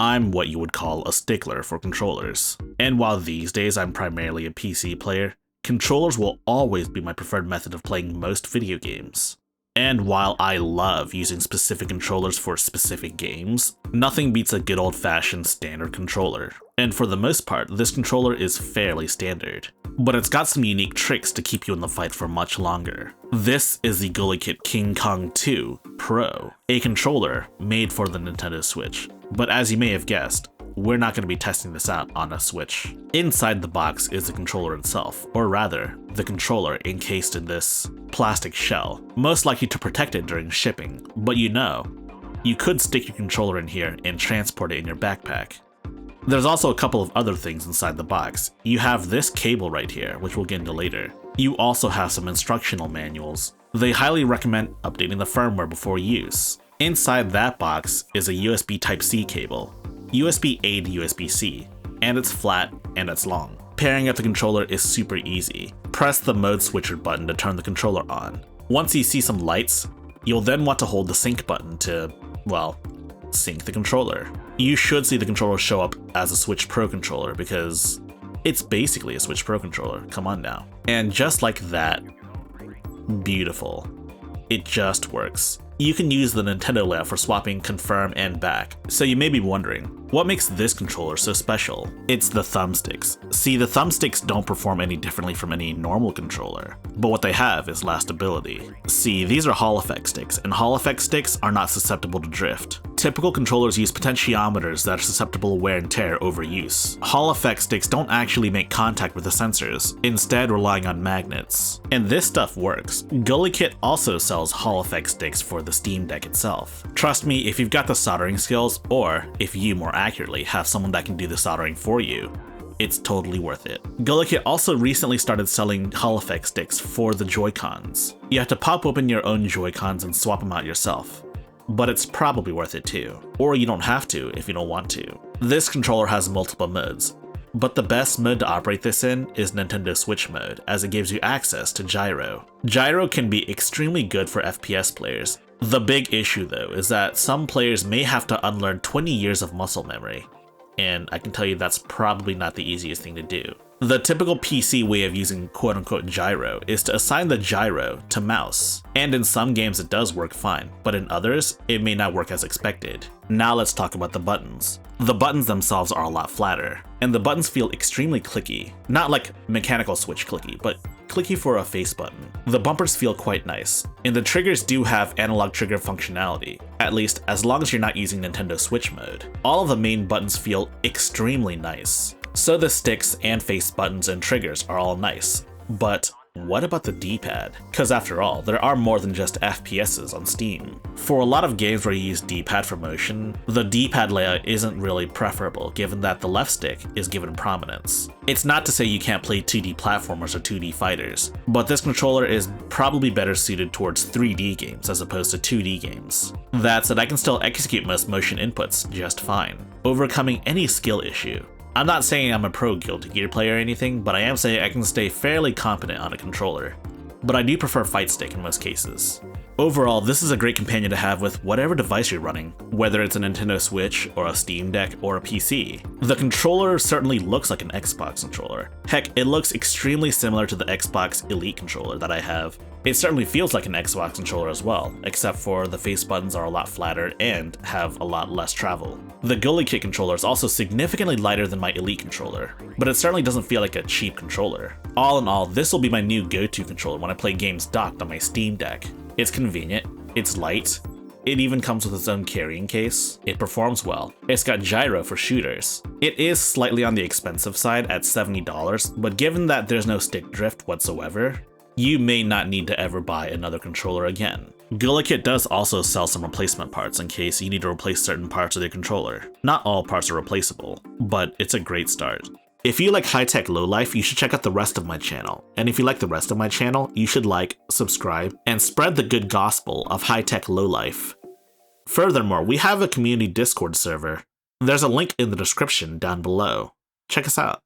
I'm what you would call a stickler for controllers. And while these days I'm primarily a PC player, controllers will always be my preferred method of playing most video games. And while I love using specific controllers for specific games, nothing beats a good old-fashioned standard controller. And for the most part, this controller is fairly standard. But it's got some unique tricks to keep you in the fight for much longer. This is the Gulikit KingKong 2 Pro, a controller made for the Nintendo Switch. But as you may have guessed, we're not going to be testing this out on a Switch. Inside the box is the controller itself, or rather, the controller encased in this plastic shell, most likely to protect it during shipping. But you could stick your controller in here and transport it in your backpack. There's also a couple of other things inside the box. You have this cable right here, which we'll get into later. You also have some instructional manuals. They highly recommend updating the firmware before use. Inside that box is a USB Type-C cable, USB-A to USB-C, and it's flat and it's long. Pairing up the controller is super easy. Press the mode switcher button to turn the controller on. Once you see some lights, you'll then want to hold the sync button to, well, sync the controller. You should see the controller show up as a Switch Pro controller because it's basically a Switch Pro controller, come on now. And just like that, beautiful. It just works. You can use the Nintendo layout for swapping confirm and back. So you may be wondering, what makes this controller so special? It's the thumbsticks. See, the thumbsticks don't perform any differently from any normal controller, but what they have is lastability. See, these are Hall effect sticks, and Hall effect sticks are not susceptible to drift. Typical controllers use potentiometers that are susceptible to wear and tear over use. Hall effect sticks don't actually make contact with the sensors, instead relying on magnets. And this stuff works. Gulikit also sells Hall effect sticks for the Steam Deck itself. Trust me, if you've got the soldering skills, or if you more accurately have someone that can do the soldering for you, it's totally worth it. Gulikit also recently started selling Hall effect sticks for the Joy-Cons. You have to pop open your own Joy-Cons and swap them out yourself, but it's probably worth it too. Or you don't have to if you don't want to. This controller has multiple modes, but the best mode to operate this in is Nintendo Switch mode, as it gives you access to gyro. Gyro can be extremely good for FPS players. The big issue though is that some players may have to unlearn 20 years of muscle memory, and I can tell you that's probably not the easiest thing to do. The typical PC way of using quote-unquote gyro is to assign the gyro to mouse, and in some games it does work fine, but in others, it may not work as expected. Now let's talk about the buttons. The buttons themselves are a lot flatter, and the buttons feel extremely clicky. Not like mechanical Switch clicky, but clicky for a face button. The bumpers feel quite nice, and the triggers do have analog trigger functionality, at least as long as you're not using Nintendo Switch mode. All of the main buttons feel extremely nice. So the sticks and face buttons and triggers are all nice, but what about the D-pad? Because after all, there are more than just FPSs on Steam. For a lot of games where you use D-pad for motion, the D-pad layout isn't really preferable given that the left stick is given prominence. It's not to say you can't play 2D platformers or 2D fighters, but this controller is probably better suited towards 3D games as opposed to 2D games. That said, I can still execute most motion inputs just fine, overcoming any skill issue. I'm not saying I'm a pro Guilty Gear player or anything, but I am saying I can stay fairly competent on a controller. But I do prefer Fight Stick in most cases. Overall, this is a great companion to have with whatever device you're running, whether it's a Nintendo Switch, or a Steam Deck, or a PC. The controller certainly looks like an Xbox controller. Heck, it looks extremely similar to the Xbox Elite controller that I have. It certainly feels like an Xbox controller as well, except for the face buttons are a lot flatter and have a lot less travel. The Gulikit controller is also significantly lighter than my Elite controller, but it certainly doesn't feel like a cheap controller. All in all, this will be my new go-to controller when I play games docked on my Steam Deck. It's convenient, it's light, it even comes with its own carrying case, it performs well, it's got gyro for shooters. It is slightly on the expensive side at $70, but given that there's no stick drift whatsoever, you may not need to ever buy another controller again. Gulikit does also sell some replacement parts in case you need to replace certain parts of your controller. Not all parts are replaceable, but it's a great start. If you like high-tech lowlife, you should check out the rest of my channel. And if you like the rest of my channel, you should like, subscribe, and spread the good gospel of high-tech lowlife. Furthermore, we have a community Discord server. There's a link in the description down below. Check us out.